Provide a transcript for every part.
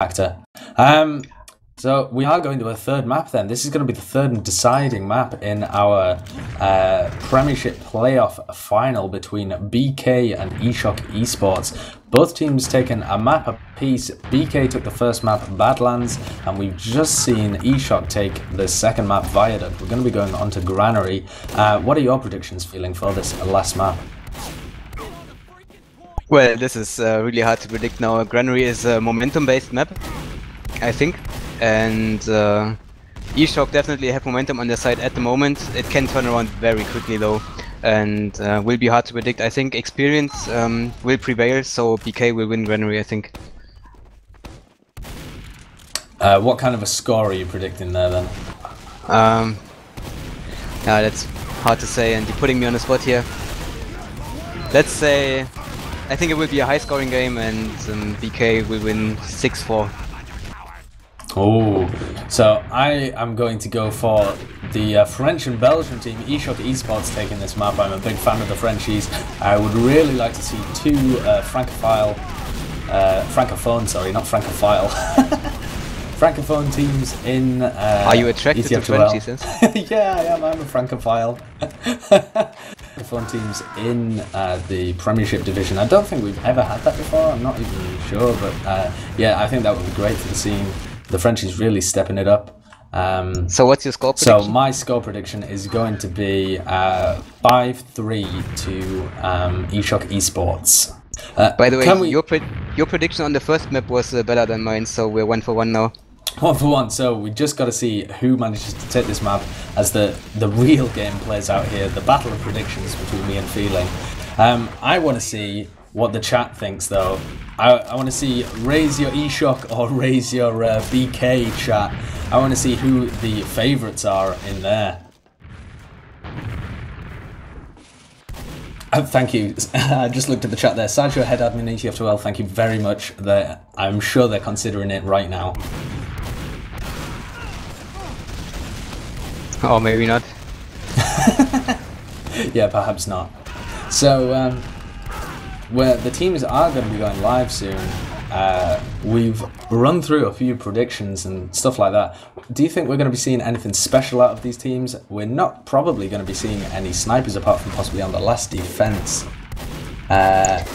factor. So we are going to a third map then. This is going to be the third and deciding map in our Premiership playoff final between BK and eShock Esports. Both teams taken a map apiece. BK took the first map, Badlands, and we've just seen eShock take the second map, Viaduct. We're going to be going on to Granary. What are your predictions feeling for this last map? Well, this is really hard to predict now. Granary is a momentum-based map, I think. And eShock definitely have momentum on their side at the moment. It can turn around very quickly though, and will be hard to predict. I think experience will prevail, so BK will win Granary, I think. What kind of a score are you predicting there then? Yeah, that's hard to say, and you're putting me on the spot here. Let's say, I think it will be a high-scoring game, and BK will win 6-4. Oh, so I am going to go for the French and Belgian team. eShock Esports taking this map. I'm a big fan of the Frenchies. I would really like to see two francophone teams in Are you attracted to Frenchies? Yeah, I am. I'm a francophile. Francophone teams in the Premiership division. I don't think we've ever had that before. I'm not even sure, but yeah, I think that would be great for the scene. The Frenchies really stepping it up. So what's your score prediction? So my score prediction is going to be 5-3 to eShock Esports. By the way, your prediction on the first map was better than mine, so we're 1-for-1 now. 1-for-1. So we just got to see who manages to take this map as the real game plays out here. The battle of predictions between me and Feeling. I want to see what the chat thinks though. I want to see raise your eShock or raise your BK chat. I want to see who the favourites are in there. Thank you. I just looked at the chat there. Sideshow head admin ETF2L, thank you very much. I'm sure they're considering it right now. Or maybe not. Yeah, perhaps not. So, where the teams are going to be going live soon, we've run through a few predictions and stuff like that. Do you think we're going to be seeing anything special out of these teams? We're not probably going to be seeing any snipers apart from possibly on the last defense. But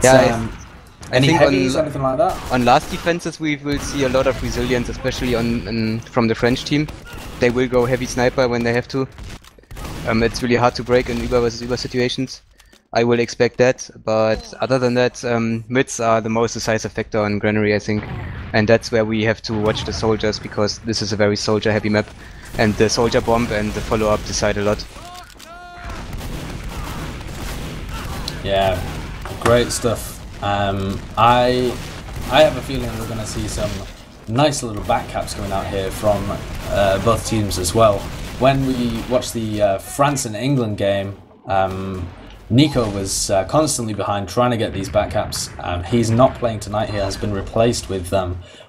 yeah, any heavies, anything like that? On last defenses we will see a lot of resilience, especially from the French team. They will go heavy sniper when they have to. It's really hard to break in Uber versus Uber situations. I will expect that, but other than that, mids are the most decisive factor on Granary, I think. And that's where we have to watch the soldiers, because this is a very soldier-heavy map. And the soldier bomb and the follow-up decide a lot. Yeah, great stuff. I have a feeling we're going to see some nice little back caps coming out here from both teams as well. When we watched the France and England game, Nico was constantly behind trying to get these back caps. He's not playing tonight. He has been replaced with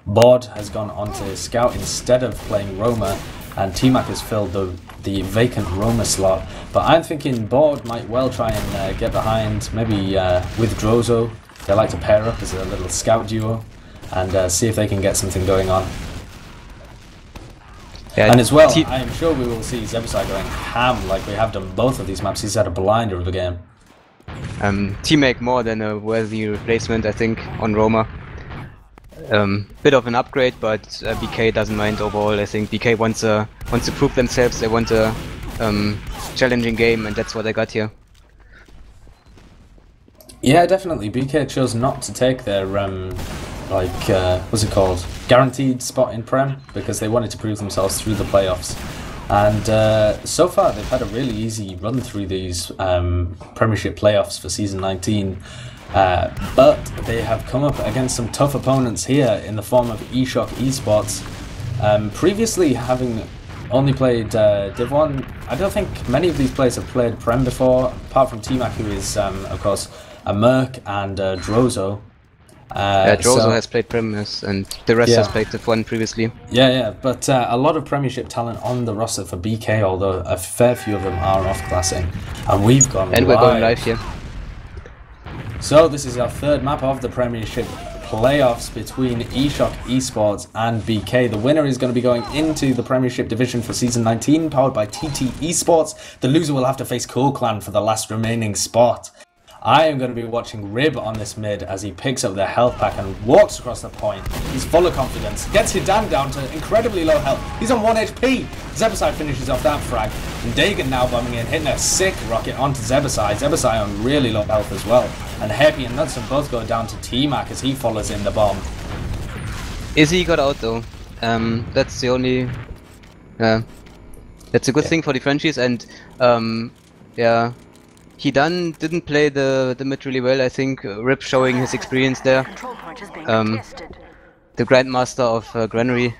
Bod has gone on to Scout instead of playing Roma, and T-Mac has filled the vacant Roma slot. But I'm thinking Bod might well try and get behind, maybe with Drozo. They like to pair up as a little scout duo and see if they can get something going on. Yeah, and as well, I am sure we will see Zebasai going ham like we have done both of these maps. He's had a blinder of the game. T-Mac more than a worthy replacement, I think, on Roma. Bit of an upgrade, but BK doesn't mind overall. I think BK wants to prove themselves. They want a challenging game, and that's what they got here. Yeah, definitely. BK chose not to take their what's it called? Guaranteed spot in Prem, because they wanted to prove themselves through the playoffs. And so far they've had a really easy run through these Premiership playoffs for Season 19. But they have come up against some tough opponents here in the form of eShock Esports. Previously having only played Div 1, I don't think many of these players have played Prem before, apart from T-Mac, who is, of course, a Merc, and Drozo. Drozo has played Premiers, and the rest has played Div 1 previously. Yeah, but a lot of Premiership talent on the roster for BK, although a fair few of them are off-classing. And we've gone live. And we're going live here. So this is our third map of the Premiership playoffs between eShock Esports and BK. The winner is going to be going into the Premiership division for Season 19, powered by TT Esports. The loser will have to face Cool Clan for the last remaining spot. I am going to be watching Rib on this mid as he picks up the health pack and walks across the point. He's full of confidence, gets Hidan down to incredibly low health. He's on 1 HP. Zebasai finishes off that frag. And Dagan now bombing in, hitting a sick rocket onto Zebasai. Zebasai on really low health as well. And Happy and Nutson both go down to T-Mac as he follows in the bomb. Izzy got out though. That's the only... that's a good thing for the Frenchies, and yeah, didn't play the mid really well. I think Rip showing his experience there. The Grandmaster of Granary.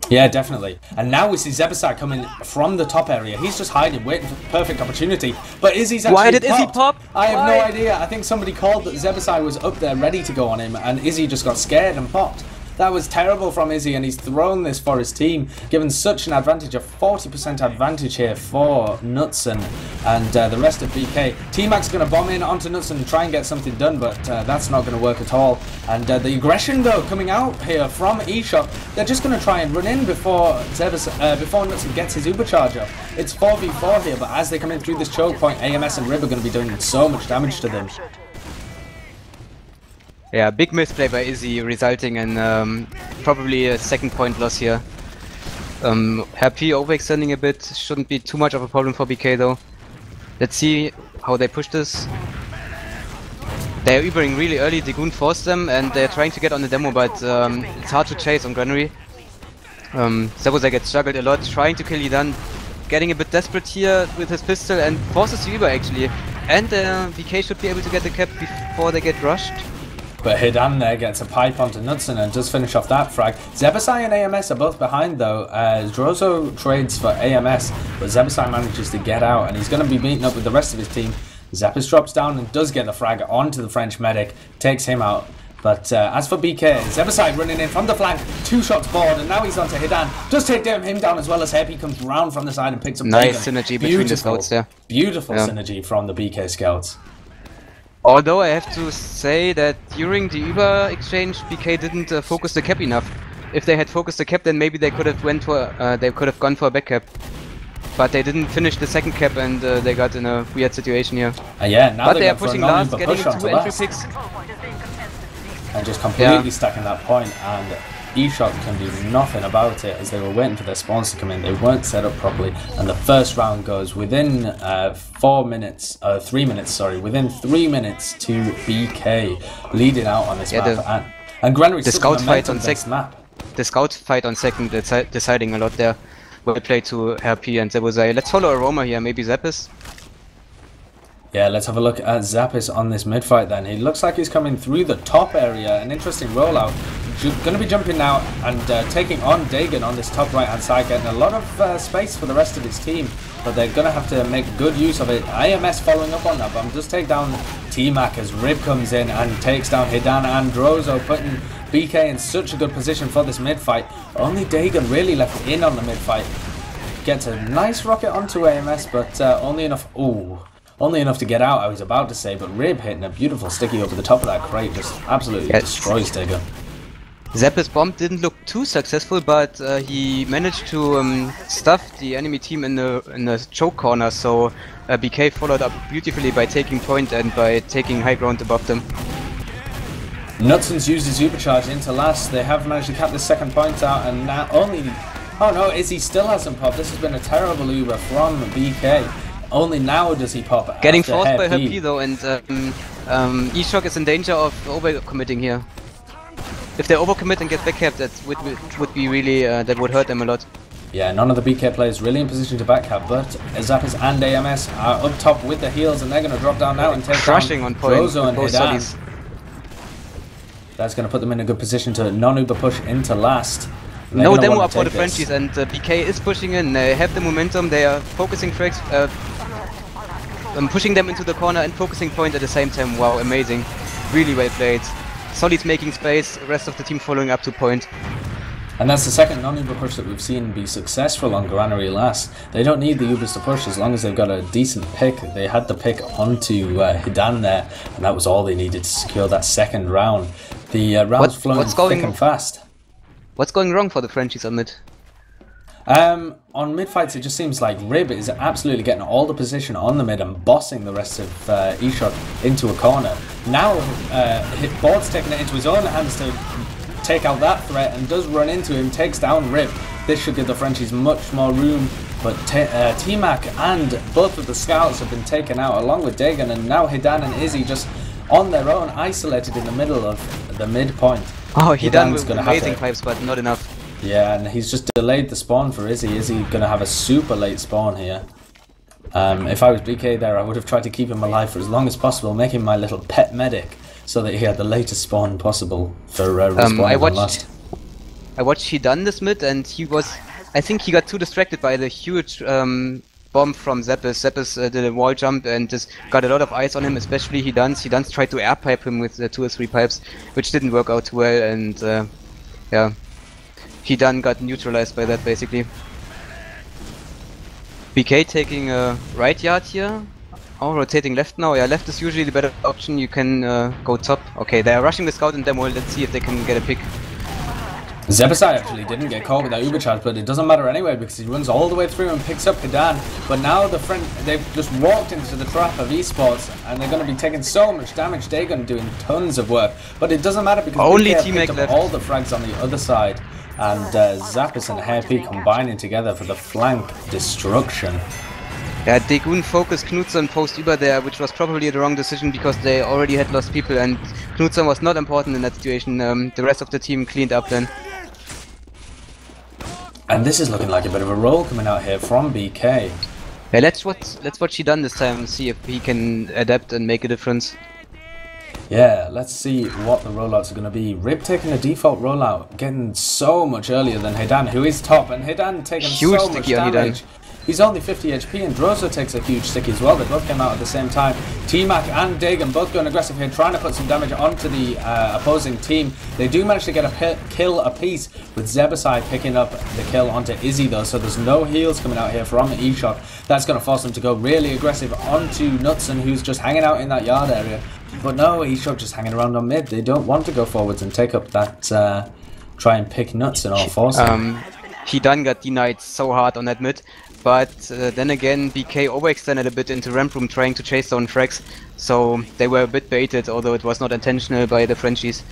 Yeah, definitely. And now we see Zebasai coming from the top area. He's just hiding, waiting for the perfect opportunity. But Izzy's actually Why did Izzy pop? I have no idea. I think somebody called that Zebasai was up there ready to go on him, and Izzy just got scared and popped. That was terrible from Izzy, and he's thrown this for his team, given such an advantage, a 40% advantage here for Nutson and the rest of BK. T-Mac's going to bomb in onto Nutson and try and get something done, but that's not going to work at all. And the aggression, though, coming out here from eShock, they're just going to try and run in before Nutson gets his Ubercharge up. It's 4v4 here, but as they come in through this choke point, AMS and Rib are going to be doing so much damage to them. Yeah, big misplay by Izzy, resulting in probably a 2nd point loss here. Happy overextending a bit, shouldn't be too much of a problem for BK though. Let's see how they push this. They're Ubering really early, Degoon forced them, and they're trying to get on the demo, but it's hard to chase on Granary. Zebasai gets struggled a lot, trying to kill Hidan, getting a bit desperate here with his pistol, and forces the Uber actually. And BK should be able to get the cap before they get rushed. But Hidan there gets a pipe onto Nutson and does finish off that frag. Zebasai and AMS are both behind though, as Drozo trades for AMS, but Zebasai manages to get out and he's going to be meeting up with the rest of his team. Zappis drops down and does get the frag onto the French medic, takes him out. But as for BK, Zebasai running in from the flank, 2 shots forward, and now he's onto Hidan. Does take him down as well as Happy comes round from the side and picks up nice Dagan. Synergy between the scouts there. Beautiful synergy from the BK scouts. Although I have to say that during the Uber exchange, BK didn't focus the cap enough. If they had focused the cap, then maybe they could have gone for a back cap. But they didn't finish the 2nd cap, and they got in a weird situation here. Yeah, now but they are pushing last, getting 2 entry picks. And just completely stacking that point, and eShock can do nothing about it as they were waiting for their spawns to come in. They weren't set up properly, and the first round goes within 3 minutes, within 3 minutes to BK, leading out on this map. And Granary the scout fight on map. The scout fight on 2nd, deciding a lot there. Well played to Happy and Zebasai. Let's follow Aroma here, maybe Zappis. Yeah, let's have a look at Zappis on this mid fight then. He looks like he's coming through the top area, an interesting rollout. Going to be jumping now and taking on Dagan on this top right hand side, getting a lot of space for the rest of his team, but they're going to have to make good use of it. AMS following up on that, but I'm just take down T-Mac as Rib comes in and takes down Hidan and Drozo, putting BK in such a good position for this mid fight. Only Dagan really left in on the mid fight. Gets a nice rocket onto AMS, but only enough. Only enough to get out, I was about to say, but Rib hitting a beautiful sticky over the top of that crate just absolutely destroys Dagan. Zappis bomb didn't look too successful, but he managed to stuff the enemy team in the choke corner, so BK followed up beautifully by taking point and by taking high ground above them. Nutson's used his Ubercharge into last. They have managed to cap the 2nd point out, and now only... Oh no, Izzy still hasn't popped. This has been a terrible Uber from BK. Only now does he pop. Getting forced by Happy though, and eShock is in danger of overcommitting here. If they overcommit and get backcap, that would be really that would hurt them a lot. Yeah, none of the BK players really in position to backcap, but Zappis and AMS are up top with the heals, and they're going to drop down now and take crushing on point. Drozo and Hidan. That's going to put them in a good position to non-Uber push into last. No demo up for the Frenchies, and BK is pushing in. They have the momentum. They are focusing tracks, pushing them into the corner and focusing point at the same time. Wow, amazing! Really well played. Solid's making space. The rest of the team following up to point. And that's the second non-Uber push that we've seen be successful on Granary last. They don't need the Ubers to push as long as they've got a decent pick. They had the pick onto Hidan there, and that was all they needed to secure that second round. The round's flowing thick and fast. What's going wrong for the Frenchies on mid? On mid fights, it just seems like Rib is absolutely getting all the position on the mid and bossing the rest of eShock into a corner. Now, Board's taking it into his own hands to take out that threat and does run into him, takes down Rib. This should give the Frenchies much more room, but T-Mac and both of the scouts have been taken out along with Dagon, and now Hidan and Izzy just on their own, isolated in the middle of the midpoint. Oh, Hidan with amazing pipes, but not enough. Yeah, and he's just delayed the spawn for Izzy. Izzy going to have a super late spawn here. If I was BK there, I would have tried to keep him alive for as long as possible, make him my little pet medic, so that he had the latest spawn possible for respawning. I watched Hidan this mid, and I think he got too distracted by the huge bomb from Zeppes. Zeppes did a wall jump and just got a lot of eyes on him, especially Hidan's. Hidan's tried to air pipe him with 2 or 3 pipes, which didn't work out too well, and yeah. Hidan got neutralized by that, basically. BK taking a right yard here. Oh, rotating left now. Yeah, left is usually the better option. You can go top. Okay, they are rushing the scout and demo. Let's see if they can get a pick. Zebasai actually didn't get caught with that Uber charge, but it doesn't matter anyway because he runs all the way through and picks up Hidan. But now they've just walked into the trap of eSports and they're going to be taking so much damage. Dagon doing tons of work, but it doesn't matter because only BK teammate picked left. Up all the frags on the other side. And Zappis and Hairpy combining together for the flank destruction. Yeah, Degun focused Knudsen post Uber there, which was probably the wrong decision because they already had lost people and Knudsen was not important in that situation. The rest of the team cleaned up then. And this is looking like a bit of a roll coming out here from BK. Yeah, let's watch Hidan this time and see if he can adapt and make a difference. Yeah, let's see what the rollouts are going to be. Rib taking a default rollout, getting so much earlier than Hidan, who is top, and Hidan taking huge so much damage. He's only 50 HP, and Drozo takes a huge sticky as well. They both came out at the same time. T-Mac and Dagon both going aggressive here, trying to put some damage onto the opposing team. They do manage to get a kill apiece, with Zebasai picking up the kill onto Izzy though, so there's no heals coming out here from eShock. That's going to force them to go really aggressive onto Knudsen, who's just hanging out in that yard area. But no, eShock just hanging around on mid. They don't want to go forwards and take up that, try and pick Knudsen or force him. Hidan got denied so hard on that mid. But then again, BK overextended a bit into ramp room trying to chase down frags, so they were a bit baited, although it was not intentional by the Frenchies.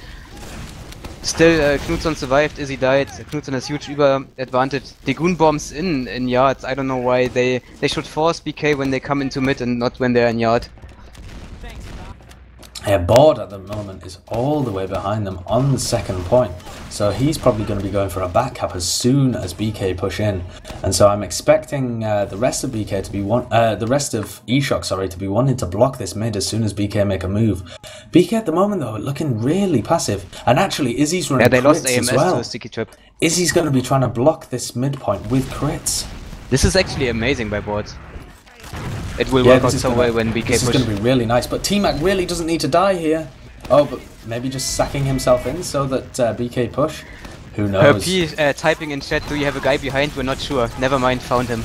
Still, Knudsen survived, Izzy died, Knudsen has huge Uber advantage. Degun bombs in yards, I don't know why they should force BK when they come into mid and not when they're in yard. Yeah, Board at the moment is all the way behind them on the second point, so he's probably going to be going for a back cap as soon as BK push in, and so I'm expecting the rest of BK to be the rest of eShock, sorry, to be wanting to block this mid as soon as BK make a move. BK at the moment though looking really passive, and actually Izzy's running they crits lost AMS as well. to a sticky trap. Izzy's going to be trying to block this midpoint with crits. This is actually amazing by Board. It will work out so well when BK push. This is going to be really nice, but T-Mac really doesn't need to die here. Oh, but maybe just sacking himself in so that BK push. Who knows? Herp typing in chat, do you have a guy behind? We're not sure. Never mind, found him.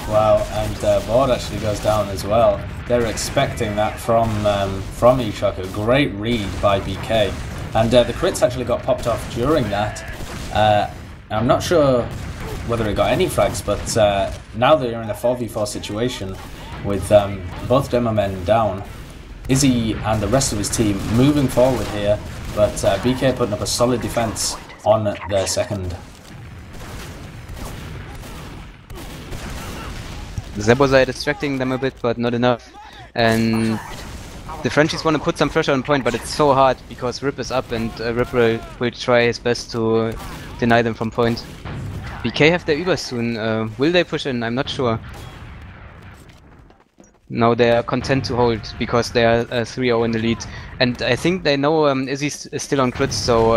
Wow, and Board actually goes down as well. They're expecting that from eShock. A great read by BK. And the crits actually got popped off during that. I'm not sure whether it got any frags, but now they're in a 4v4 situation with both demo men down. Izzy and the rest of his team moving forward here, but BK putting up a solid defense on their second. Zebozai distracting them a bit, but not enough. And the Frenchies want to put some pressure on point, but it's so hard because Rip is up and Rip will try his best to deny them from point. BK have their Uber soon. Will they push in? I'm not sure. No, they are content to hold because they are 3-0 in the lead. And I think they know Izzy is still on crits, so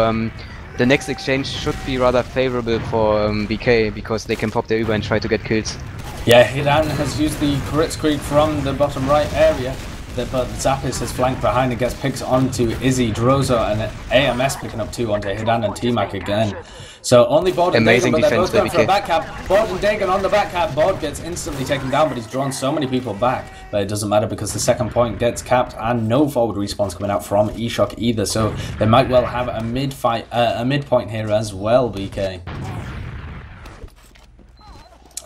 the next exchange should be rather favorable for BK because they can pop their Uber and try to get kills. Yeah, Hidan has used the crits creep from the bottom right area. but Zappis has flanked behind and gets picked onto Izzy, Drozo, and AMS picking up 2 onto Hidan and T-Mac again. So only Bod and Dagan, but they're both going for a back cap. Bod and Dagan on the back cap. Bod gets instantly taken down, but he's drawn so many people back. But it doesn't matter because the second point gets capped and no forward respawns coming out from eShock either. So they might well have a mid point here as well, BK.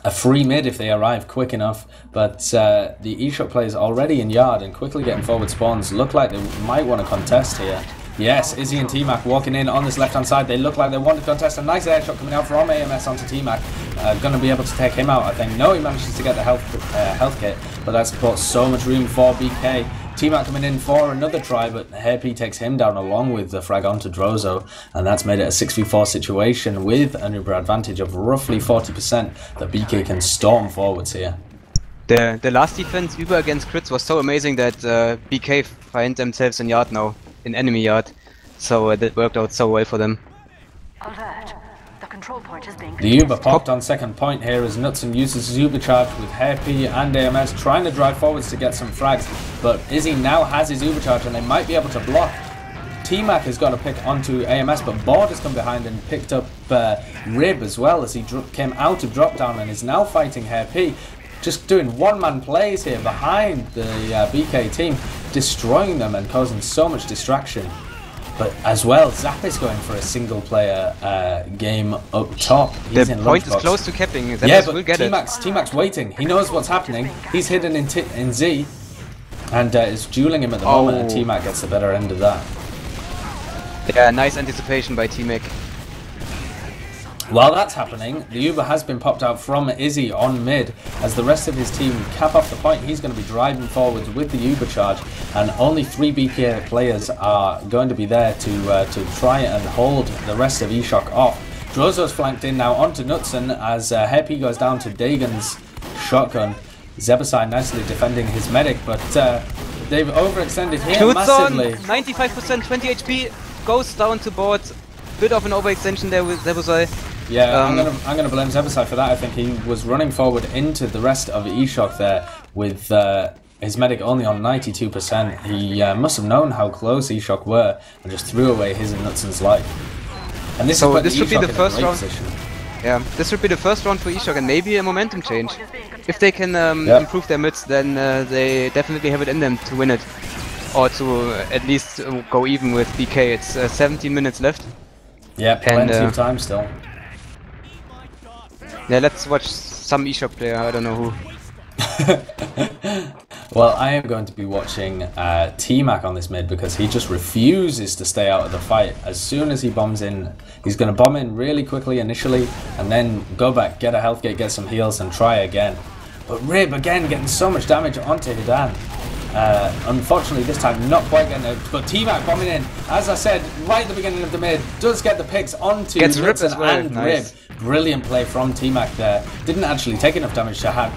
A free mid if they arrive quick enough, but the eShock players already in yard and quickly getting forward spawns look like they might want to contest here. Yes, Izzy and T-Mac walking in on this left-hand side. They look like they want to contest. A nice air shot coming out from AMS onto T-Mac. Going to be able to take him out, I think. No, he manages to get the health kit, but that's brought so much room for BK. T-Mac coming in for another try, but Hairpy takes him down along with the frag onto Drozo, and that's made it a 6v4 situation with an Uber advantage of roughly 40% that BK can storm forwards here. The last defense Uber against crits was so amazing that BK find themselves in yard now, in enemy yard, so that worked out so well for them. Alert. The control point is being the Uber popped on second point here as Nutson uses his Uber charge with Hairpy and AMS trying to drive forwards to get some frags, but Izzy now has his Uber charge and they might be able to block. T-Mac has got to pick onto AMS, but Bord has come behind and picked up Rib as well as he came out of drop down and is now fighting Hairpy. Just doing one-man plays here behind the BK team, destroying them and causing so much distraction. But as well, Zap is going for a single-player game up top. He's the point is close to capping. Zappis yeah, but will get T-Mac's waiting. He knows what's happening. He's hidden in Z and is dueling him at the moment, and T-Mac gets the better end of that. Yeah, nice anticipation by T-Mac. While that's happening, the Uber has been popped out from Izzy on mid as the rest of his team cap off the point. He's going to be driving forwards with the Uber charge, and only 3 BK players are going to be there to try and hold the rest of eShock off. Drozo's flanked in now onto Nutson as Happy goes down to Dagan's shotgun. Zebasai nicely defending his medic, but they've overextended here massively. 95%, 20 HP, goes down to board. Bit of an overextension there with Zebasai. Yeah, I'm gonna blame Zebasai for that. I think he was running forward into the rest of eShock there with his medic only on 92%. He must have known how close eShock were and just threw away his and Nutson's life. And this should be the first round. Yeah, this should be the first round for eShock and maybe a momentum change. If they can improve their mids, then they definitely have it in them to win it, or to at least go even with BK. It's 17 minutes left. Yeah, plenty of time still. Yeah, let's watch some eShock player, I don't know who. Well, I am going to be watching T-Mac on this mid because he just refuses to stay out of the fight. As soon as he bombs in, he's going to bomb in really quickly initially and then go back, get a health gate, get some heals and try again. But Rib again getting so much damage onto Hidan. Unfortunately this time not quite getting it, but T-Mac bombing in, as I said, right at the beginning of the mid, does get the picks onto Nutson and nice. Rib. Brilliant play from T-Mac there. Didn't actually take enough damage to have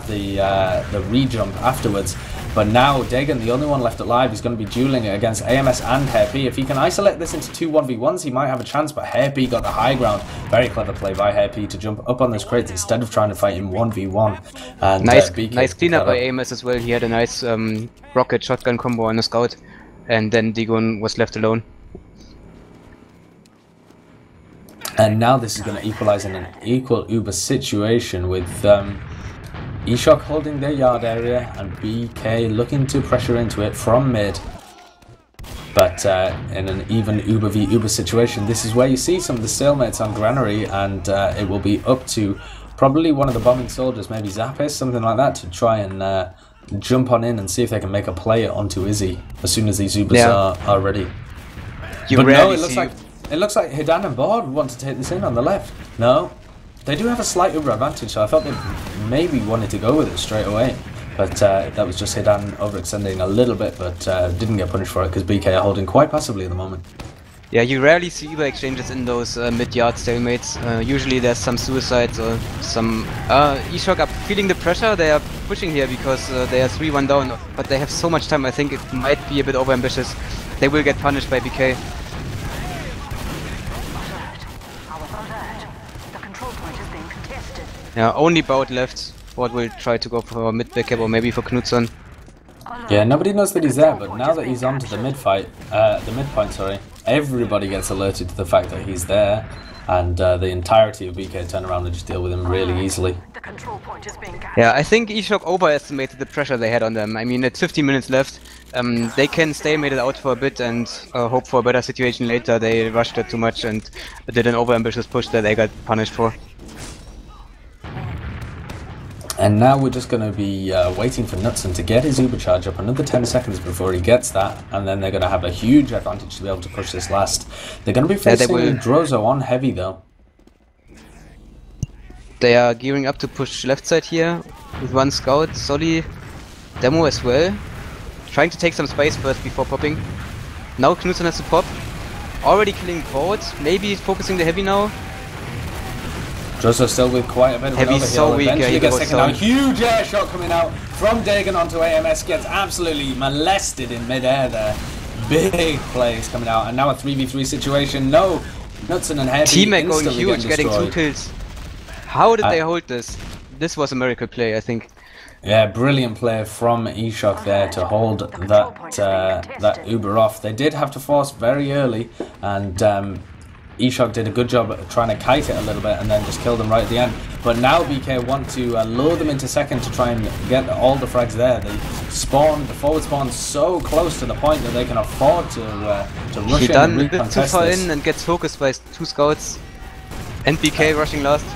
the re-jump afterwards. But now Dagan, the only one left alive, is going to be dueling it against AMS and Hairpy. If he can isolate this into 2 1v1s, he might have a chance, but Hairpy got the high ground. Very clever play by Hairpy to jump up on those crates instead of trying to fight him 1v1. And nice cleanup by AMS as well. He had a nice rocket shotgun combo on the scout, and then Dagon was left alone. And now this is going to equalize in an equal Uber situation with eShock holding their yard area and BK looking to pressure into it from mid. But in an even Uber v Uber situation, this is where you see some of the stalemates on Granary, and it will be up to probably one of the bombing soldiers, maybe Zappis, something like that, to try and jump on in and see if they can make a play onto Izzy as soon as these Ubers are ready. But no, it looks like Hidan and Bord want to take this in on the left. No, they do have a slight Uber advantage, so I thought they maybe wanted to go with it straight away. But that was just Hidan overextending a little bit, but didn't get punished for it because BK are holding quite passively at the moment. Yeah, you rarely see Uber exchanges in those mid-yard stalemates. Usually there's some suicides or some... eShock are feeling the pressure, they are pushing here because they are 3-1 down, but they have so much time, I think it might be a bit overambitious. They will get punished by BK. The control point is being contested. Yeah, only Bout left. ESPORT will try to go for mid backup or maybe for Knudsen. Yeah, nobody knows that he's there, but now that he's onto the midpoint, sorry, everybody gets alerted to the fact that he's there, and the entirety of BK turn around and just deal with him really easily. The control point is being Yeah, I think eShock overestimated the pressure they had on them. I mean, it's 15 minutes left. They can stay made it out for a bit and hope for a better situation later. They rushed it too much and did an overambitious push that they got punished for. And now we're just going to be waiting for Knudsen to get his Uber charge up another 10 seconds before he gets that, and then they're going to have a huge advantage to be able to push this last. They're going to be facing Drozo on heavy though. They are gearing up to push left side here with one scout, Solly, Demo as well. Trying to take some space first before popping. Now Knudsen has to pop. Already killing forward, maybe focusing the heavy now. Drozo still with quite a bit of an overheal. So weak, Eventually gets taken out. Huge air shot coming out from Dagon onto AMS. Gets absolutely molested in midair there. Big plays coming out. And now a 3v3 situation. No, Knudsen and Heavy Teammate going huge, getting 2 kills. How did they hold this? This was a miracle play, I think. Yeah, brilliant play from eShock there to hold that Uber off. They did have to force very early, and eShock did a good job at trying to kite it a little bit and then just killed them right at the end. But now BK want to lure them into second to try and get all the frags there. They spawn, the forward spawn so close to the point that they can afford to rush in and recontest this. He done a bit too far in and gets focused by 2 scouts. And BK rushing last.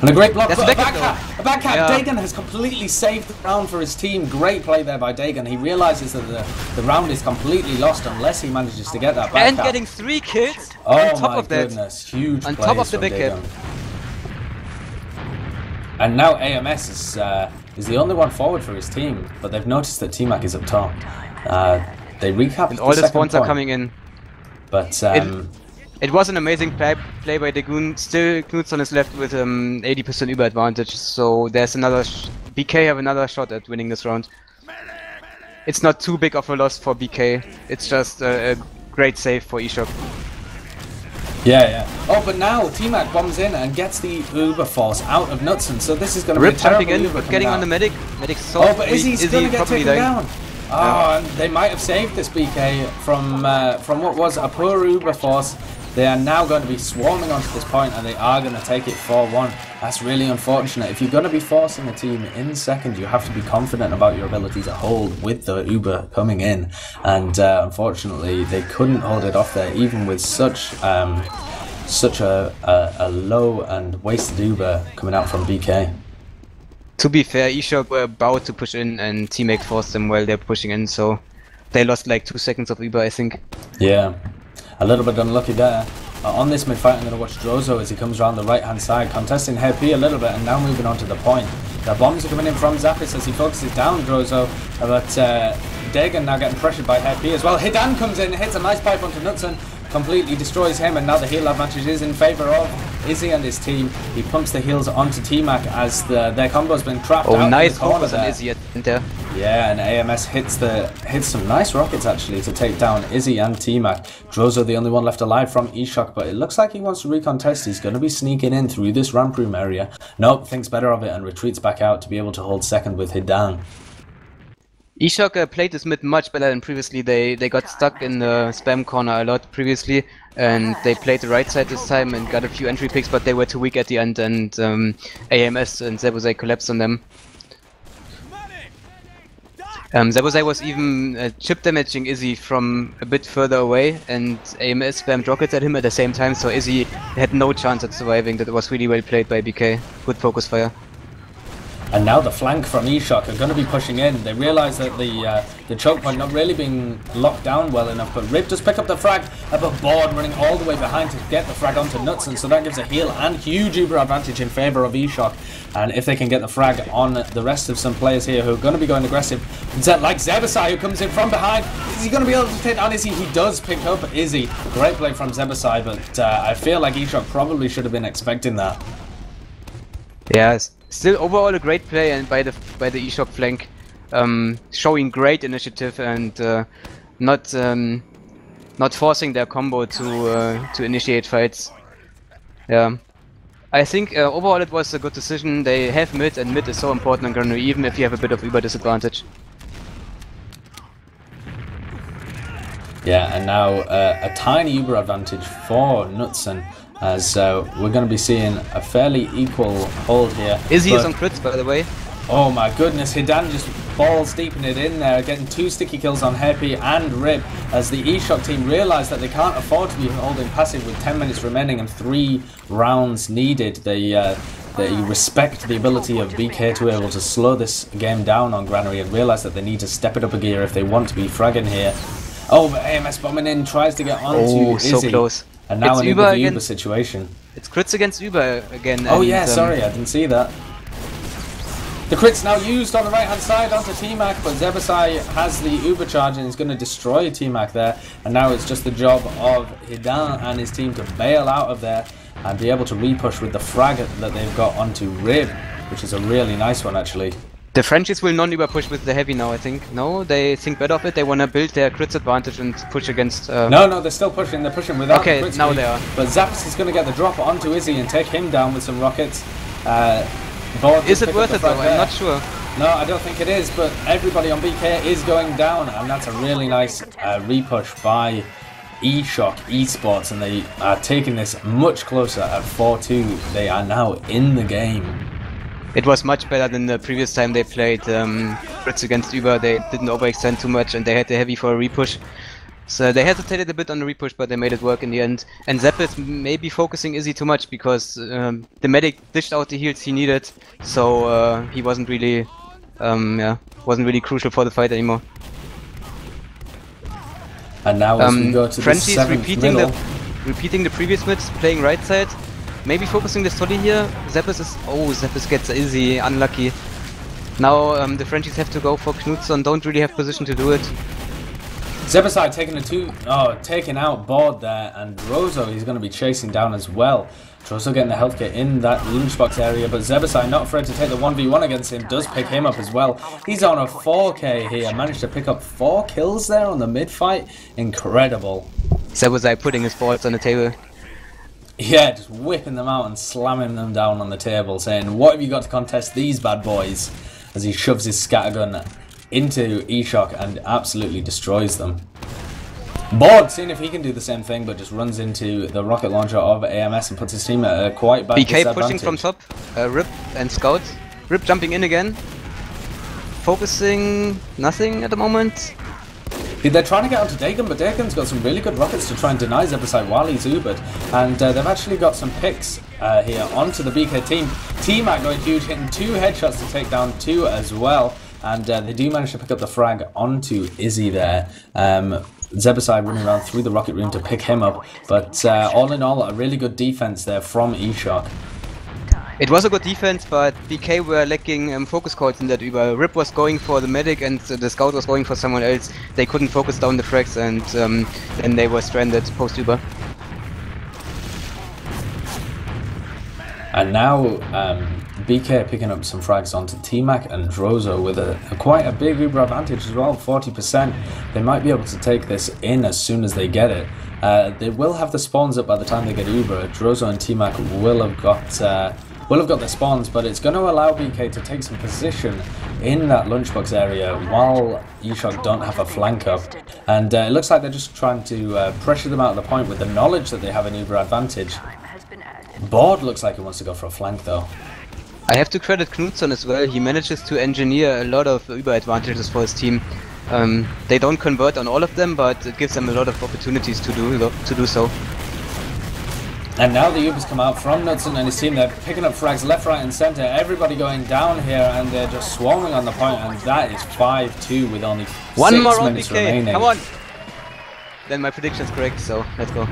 And a great block, That's but a backhand. Yeah. Dagon has completely saved the round for his team. Great play there by Dagon. He realizes that the round is completely lost unless he manages to get that backhand. And getting 3 kills on top of that. Goodness, huge on top of the big hit. And now AMS is the only one forward for his team, but they've noticed that T-Mac is up top. They recap and all the spawns are coming in. But it was an amazing play by Dagon. Still, Knudsen is left with 80% Uber advantage, so there's another. BK have another shot at winning this round. It's not too big of a loss for BK. It's just a great save for eShock. Yeah. Oh, but now T-Mac bombs in and gets the Uber force out of Knudsen, so this is going to be a terrible Uber getting out. On the medic. Medic's so. Oh, but Izzy's going to get taken down. Oh, and they might have saved this BK from what was a poor Uber force. They are now going to be swarming onto this point, and they are going to take it 4-1. That's really unfortunate. If you're going to be forcing a team in second, you have to be confident about your ability to hold with the Uber coming in. And unfortunately, they couldn't hold it off there, even with such a low and wasted Uber coming out from BK. To be fair, eShock were about to push in, and Teammate forced them while they're pushing in, so they lost like 2 seconds of Uber, I think. Yeah. A little bit unlucky there. On this mid-fight, I'm going to watch Drozo as he comes around the right-hand side, contesting Happy a little bit, and now moving on to the point. The bombs are coming in from Zappis as he focuses down Drozo, but Dagon now getting pressured by Happy as well. Hidan comes in, hits a nice pipe onto Knudsen, completely destroys him, and now the heal advantage is in favour of Izzy and his team. He pumps the heals onto T-Mac as their combo's been trapped out nice in the corner focus there. on Izzy at there. Yeah, and AMS hits some nice rockets actually to take down Izzy and T-Mac. Drozo the only one left alive from eShock, but it looks like he wants to recontest. He's going to be sneaking in through this ramp room area. Nope, thinks better of it and retreats back out to be able to hold second with Hidan. eShock played this mid much better than previously. They got stuck in the spam corner a lot previously, and they played the right side this time and got a few entry picks, but they were too weak at the end, and AMS and Zebuzai collapsed on them. Zebuzai was even chip damaging Izzy from a bit further away, and AMS spammed rockets at him at the same time, so Izzy had no chance at surviving. That was really well played by BK. Good focus fire. And now the flank from eShock are going to be pushing in. They realise that the choke point not really being locked down well enough, but Rib does pick up the frag, but Board running all the way behind to get the frag onto Knudsen, so that gives a heal and huge Uber advantage in favour of eShock. And if they can get the frag on the rest of some players here who are going to be going aggressive, like Zebasai who comes in from behind, is he going to be able to take down Izzy? He does pick up Izzy. Great play from Zebasai, but I feel like eShock probably should have been expecting that. Yes. Still overall a great play and by the eShock flank, showing great initiative and not forcing their combo to initiate fights. Yeah, I think overall it was a good decision. They have mid, and mid is so important on Granary, even if you have a bit of Uber disadvantage. Yeah, and now a tiny Uber advantage for Knudsen, as we're going to be seeing a fairly equal hold here. Izzy is on crits, by the way. Oh my goodness, Hidan just balls deeping it in there, getting 2 sticky kills on Happy and Rib, as the eShock team realise that they can't afford to be holding passive with 10 minutes remaining and 3 rounds needed. They respect the ability of BK to be able to slow this game down on Granary and realise that they need to step it up a gear if they want to be fragging here. Oh, but AMS bombing in, tries to get onto Izzy. So close. And now it's an Uber situation. It's crits against Uber again. Oh yeah, sorry, I didn't see that. The crit's now used on the right hand side onto T-Mac, but Zebasai has the Uber charge and is going to destroy T-Mac there. And now it's just the job of Hidan and his team to bail out of there and be able to repush with the frag that they've got onto Rib, which is a really nice one actually. The Frenchies will non-Uber push with the heavy now, I think. No, they think better of it. They want to build their crits advantage and push against... No, they're still pushing. They're pushing without the crit now speed. They are. But Zappos is going to get the drop onto Izzy and take him down with some rockets. Is it worth it though? I'm not sure. No, I don't think it is, but everybody on BK is going down, and that's a really nice repush by eShock ESPORTS, and they are taking this much closer at 4-2. They are now in the game. It was much better than the previous time they played crits against Uber. They didn't overextend too much and they had the heavy for a repush. So they hesitated a bit on the repush, but they made it work in the end. And Zepp is maybe focusing Izzy too much because the medic dished out the heals he needed, so he wasn't really, wasn't really crucial for the fight anymore. And now as we go to the seventh middle, repeating the previous mids, playing right side. Maybe focusing the Solly here. Zeppes is... Oh, Zeppes gets Izzy. Unlucky. Now the Frenchies have to go for Knudsen. Don't really have position to do it. Zebasai taking out Board there, and Rozo he's going to be chasing down as well. Rozo getting the health kit in that lunchbox area, but Zebasai not afraid to take the 1v1 against him, does pick him up as well. He's on a 4k here, managed to pick up 4 kills there on the mid fight. Incredible. Zebasai putting his balls on the table. Yeah, just whipping them out and slamming them down on the table, saying, "What have you got to contest these bad boys?" As he shoves his scattergun into eShock and absolutely destroys them. Board seeing if he can do the same thing, but just runs into the rocket launcher of AMS and puts his team at a quite bad BK disadvantage. pushing from top, Rip and Scout. Rip jumping in again. Focusing nothing at the moment. They're trying to get onto Dagon, but Dagon's got some really good rockets to try and deny Zebasai while he's Ubered. And they've actually got some picks here onto the BK team. T-Mac going huge, hitting 2 headshots to take down 2 as well. And they do manage to pick up the frag onto Izzy there. Zebasai running around through the rocket room to pick him up. But all in all, a really good defense there from eShock. It was a good defense, but BK were lacking focus calls in that Uber. Rip was going for the medic and the scout was going for someone else. They couldn't focus down the frags, and then they were stranded post-Uber. And now BK picking up some frags onto T-Mac and Drozo with quite a big Uber advantage as well, 40%. They might be able to take this in as soon as they get it. They will have the spawns up by the time they get Uber. Drozo and T-Mac will have got their spawns, but it's going to allow BK to take some position in that lunchbox area while eShock don't have a flank up. And it looks like they're just trying to pressure them out of the point with the knowledge that they have an Uber advantage. Board looks like he wants to go for a flank though. I have to credit Knudsen as well. He manages to engineer a lot of Uber advantages for his team. They don't convert on all of them, but it gives them a lot of opportunities to do so. And now the Ubers come out from Knudsen and his team. They're picking up frags left, right and centre. Everybody going down here and they're just swarming on the point, and that is 5-2 with only 6 minutes remaining. Come on! Then my prediction is correct, so let's go.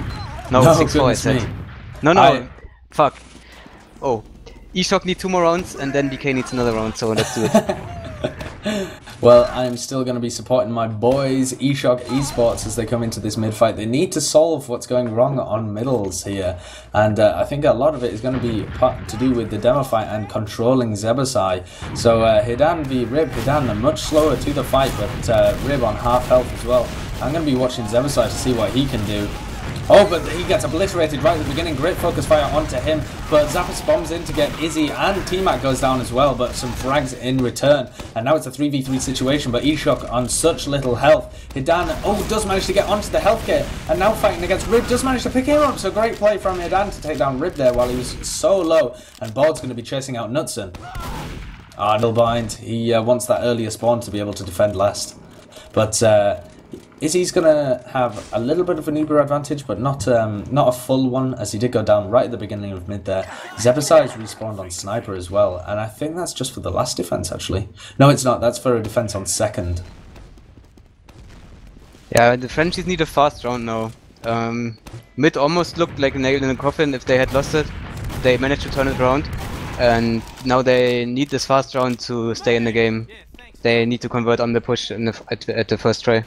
No, 6-4 I said. No, fuck. Oh. eShock need 2 more rounds and then BK needs another round, so let's do it. Well, I'm still going to be supporting my boys, eShock ESPORTS, as they come into this mid-fight. They need to solve what's going wrong on middles here, and I think a lot of it is going to be to do with the demo fight and controlling Zebasai. So Hidan v Rib. Hidan are much slower to the fight, but Rib on half health as well. I'm going to be watching Zebasai to see what he can do. Oh, but he gets obliterated right at the beginning. Great focus fire onto him. But Zappos bombs in to get Izzy, and T-Mac goes down as well, but some frags in return. And now it's a 3v3 situation, but eShock on such little health. Hidan, does manage to get onto the health kit, and now fighting against Rib, does manage to pick him up. So great play from Hidan to take down Rib there while he was so low. And Bord's going to be chasing out Knudsen. Nil bind. He wants that earlier spawn to be able to defend last. But Izzy's going to have a little bit of an Uber advantage, but not a full one, as he did go down right at the beginning of mid there. Zebasai's respawned on Sniper as well, and I think that's just for the last defense, actually. No, it's not. That's for a defense on second. Yeah, the Frenchies need a fast round now. Mid almost looked like a nail in a coffin if they had lost it. They managed to turn it around, and now they need this fast round to stay in the game. They need to convert on the push in at the first try.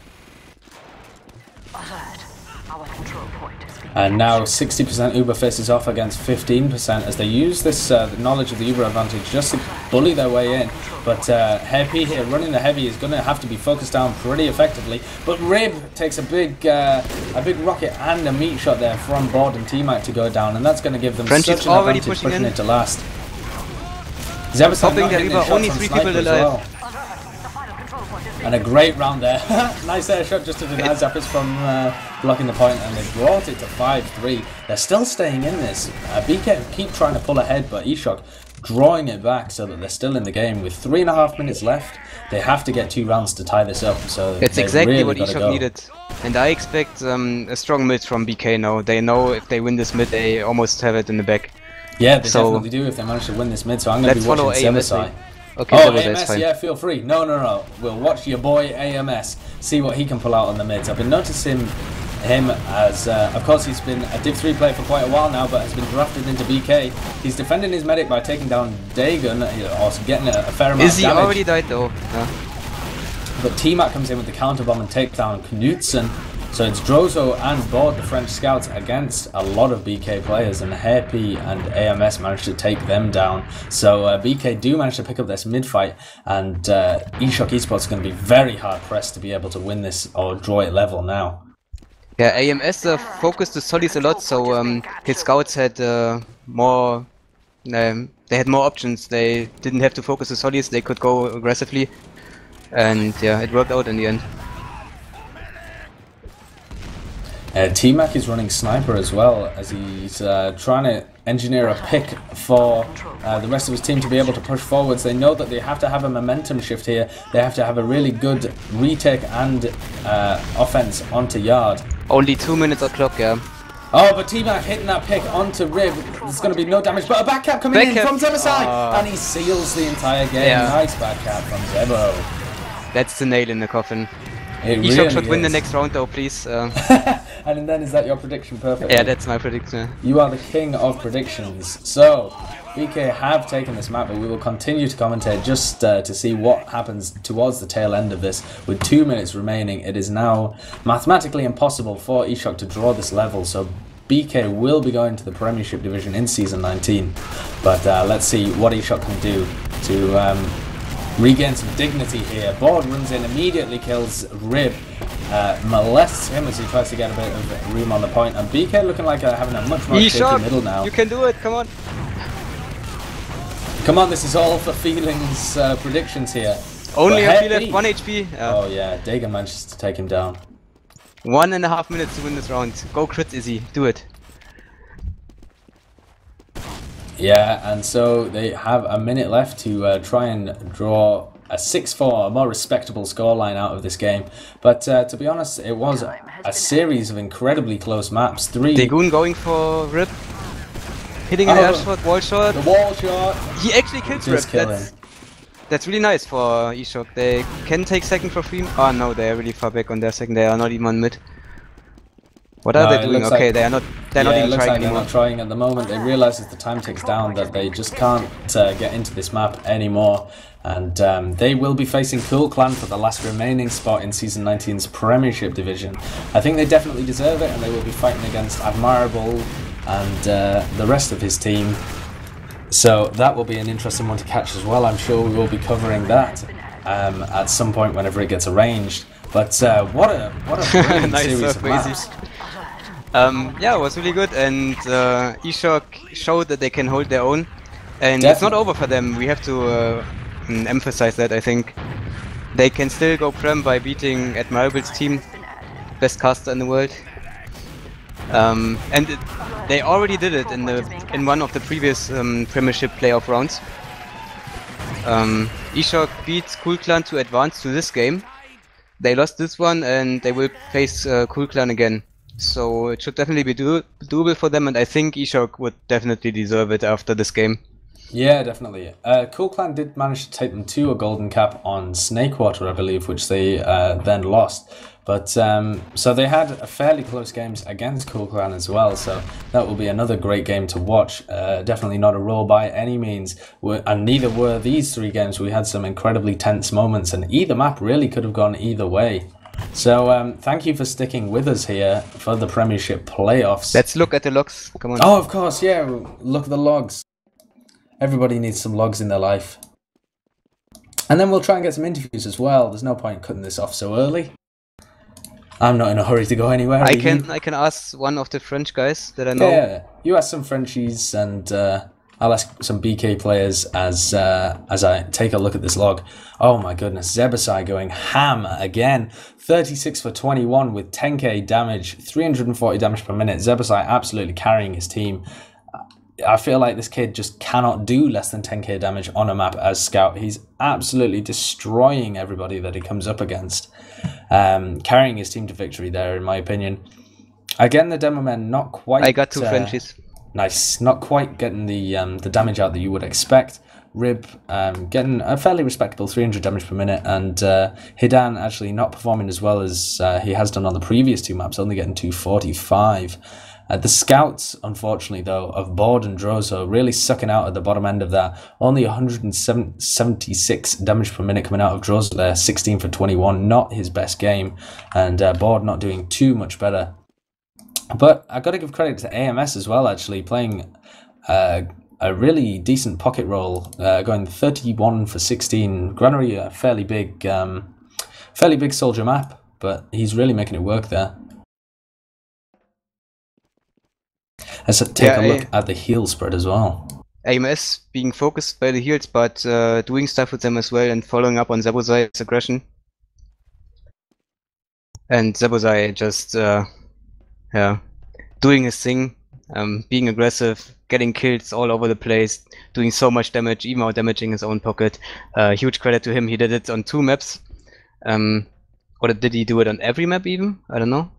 And now 60% Uber faces off against 15% as they use this knowledge of the Uber advantage just to bully their way in. But Heavy here, running the Heavy, is going to have to be focused down pretty effectively. But Rib takes a big rocket and a meat shot there from Bord and T-Mac to go down, and that's going to give them French such an already advantage pushing it to last. Zebasai not hitting his only shots 3 on Sniper people as alive. well. And a great round there. Nice air shot just to deny Zappos from blocking the point, and they brought it to 5-3. They're still staying in this. BK keep trying to pull ahead, but eShock drawing it back so that they're still in the game. With 3.5 minutes left, they have to get 2 rounds to tie this up. So it's exactly really what eShock needed. And I expect a strong mid from BK now. They know if they win this mid, they almost have it in the back. Yeah, they definitely do if they manage to win this mid. So I'm going to be watching Zebasai. Okay, AMS, yeah, feel free. No. We'll watch your boy AMS, see what he can pull out on the mids. I've been noticing him as, of course, he's been a Div 3 player for quite a while now, but has been drafted into BK. He's defending his medic by taking down Dagon, also getting a fair amount of damage. Is he already died though? Yeah. But T-Mac comes in with the counter bomb and takes down Knudsen. So it's Drozo and Bord, the French scouts, against a lot of BK players, and Hairp and AMS managed to take them down. So BK do manage to pick up this mid-fight, and eShock Esports are going to be very hard-pressed to be able to win this or draw it level now. Yeah, AMS focused the solis a lot, so his scouts had more... they had more options. They didn't have to focus the solis, they could go aggressively, and yeah, it worked out in the end. T-Mac is running Sniper as well, as he's trying to engineer a pick for the rest of his team to be able to push forwards. They know that they have to have a momentum shift here. They have to have a really good retake and offense onto Yard. Only 2 minutes on clock, yeah. Oh, but T-Mac hitting that pick onto Rib. There's going to be no damage, but a back cap coming in from Zebasai, and he seals the entire game. Yeah. Nice back cap from Zebo. That's the nail in the coffin. eShock should win the next round though, please. And then is that your prediction? Perfect. Yeah, that's my prediction. You are the king of predictions. So, BK have taken this map, but we will continue to commentate just to see what happens towards the tail end of this. With 2 minutes remaining, it is now mathematically impossible for eShock to draw this level, so BK will be going to the Premiership division in Season 19. But let's see what eShock can do to regain some dignity here. Bord runs in, immediately kills Rib, molests him as he tries to get a bit of room on the point, and BK looking like having a much more shaky middle now. You can do it, come on. Come on, this is all for feelings predictions here. Only a feel left, 1 HP. Oh yeah, Dagon manages to take him down. 1.5 minutes to win this round. Go crit, Izzy, do it. Yeah, and so they have a minute left to try and draw a 6-4, a more respectable scoreline out of this game. But to be honest, it was a series of incredibly close maps. Dagon going for Rip. Hitting an air shot, wall shot. The wall shot. He actually kills Rip. That's really nice for eShock. They can take second for free. Oh no, they are really far back on their second. They are not even on mid. What are they doing? Okay, they are not. They're not even trying anymore. They're not trying at the moment. They realise as the time ticks down that they just can't get into this map anymore, and they will be facing Cool Clan for the last remaining spot in Season 19's Premiership division. I think they definitely deserve it, and they will be fighting against Admirable and the rest of his team. So that will be an interesting one to catch as well. I'm sure we will be covering that at some point whenever it gets arranged. But what a nice series of maps. Yeah, it was really good, and eShock showed that they can hold their own, and it's not Definitely. over for them. We have to emphasize that. I think they can still go Prem by beating Admirable's team, best caster in the world. They already did it in one of the previous Premiership playoff rounds. eShock beat Cool Clan to advance to this game. They lost this one, and they will face Cool Clan again. So it should definitely be doable for them, and I think eShock would definitely deserve it after this game. Yeah, definitely. Cool Clan did manage to take them to a golden cap on Snakewater, I believe, which they then lost. But so they had a fairly close games against Cool Clan as well. So that will be another great game to watch. Definitely not a roll by any means, and neither were these three games. We had some incredibly tense moments, and either map really could have gone either way. So thank you for sticking with us here for the Premiership playoffs. Let's look at the logs. Come on. Oh, of course, yeah. Look at the logs. Everybody needs some logs in their life. And then we'll try and get some interviews as well. There's no point cutting this off so early. I'm not in a hurry to go anywhere. I can ask one of the French guys that I know. Yeah, you ask some Frenchies, and I'll ask some BK players as I take a look at this log. Oh my goodness, Zebasai going ham again. 36 for 21 with 10k damage, 340 damage per minute. Zebasai absolutely carrying his team. I feel like this kid just cannot do less than 10k damage on a map as Scout. He's absolutely destroying everybody that he comes up against. Carrying his team to victory there, in my opinion. Again, the demo men not quite... I got two Frenchies. Nice. Not quite getting the damage out that you would expect. Rib getting a fairly respectable 300 damage per minute, and Hidan actually not performing as well as he has done on the previous two maps, only getting 245. The Scouts, unfortunately, though, of Board and Drozo really sucking out at the bottom end of that. Only 176 damage per minute coming out of Drozo there, 16 for 21, not his best game, and Board not doing too much better. But I got to give credit to AMS as well, actually, playing a really decent pocket roll, going 31 for 16. Granary, a fairly big soldier map, but he's really making it work there. Let's take a look at the heal spread as well. AMS being focused by the heals, but doing stuff with them as well and following up on Zebosai's aggression. And Zebosai just doing his thing, being aggressive, getting kills all over the place, doing so much damage, even out damaging his own pocket. Huge credit to him. He did it on 2 maps. Or did he do it on every map even? I don't know.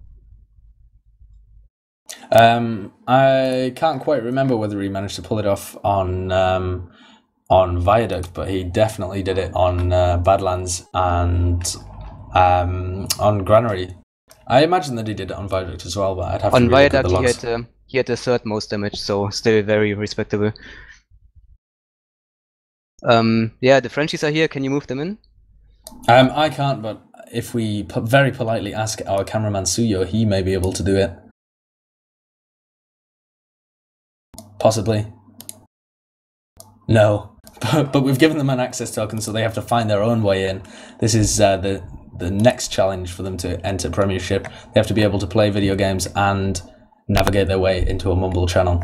I can't quite remember whether he managed to pull it off on Viaduct, but he definitely did it on Badlands and on Granary. I imagine that he did it on Viaduct as well, but I'd have to on look at the Viaduct logs. he had the 3rd most damage, so still very respectable. Yeah, the Frenchies are here. Can you move them in? I can't, but if we very politely ask our cameraman Suyooo, he may be able to do it. Possibly. No, but we've given them an access token, so they have to find their own way in. This is the next challenge for them to enter Premiership. They have to be able to play video games and navigate their way into a Mumble channel.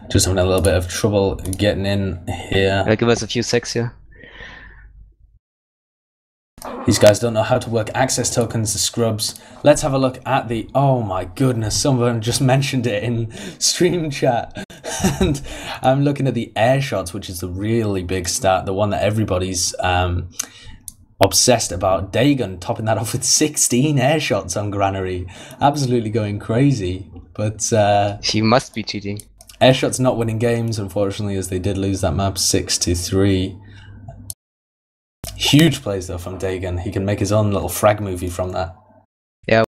Just having a little bit of trouble getting in here. Give us a few secs here. These guys don't know how to work access tokens, the scrubs. Let's have a look at the... Oh my goodness, someone just mentioned it in stream chat. And I'm looking at the air shots, which is the really big stat, the one that everybody's obsessed about. Dagon topping that off with 16 air shots on Granary. Absolutely going crazy. But he must be cheating. Air shots not winning games, unfortunately, as they did lose that map 6-3. Huge plays though from Dagon. He can make his own little frag movie from that.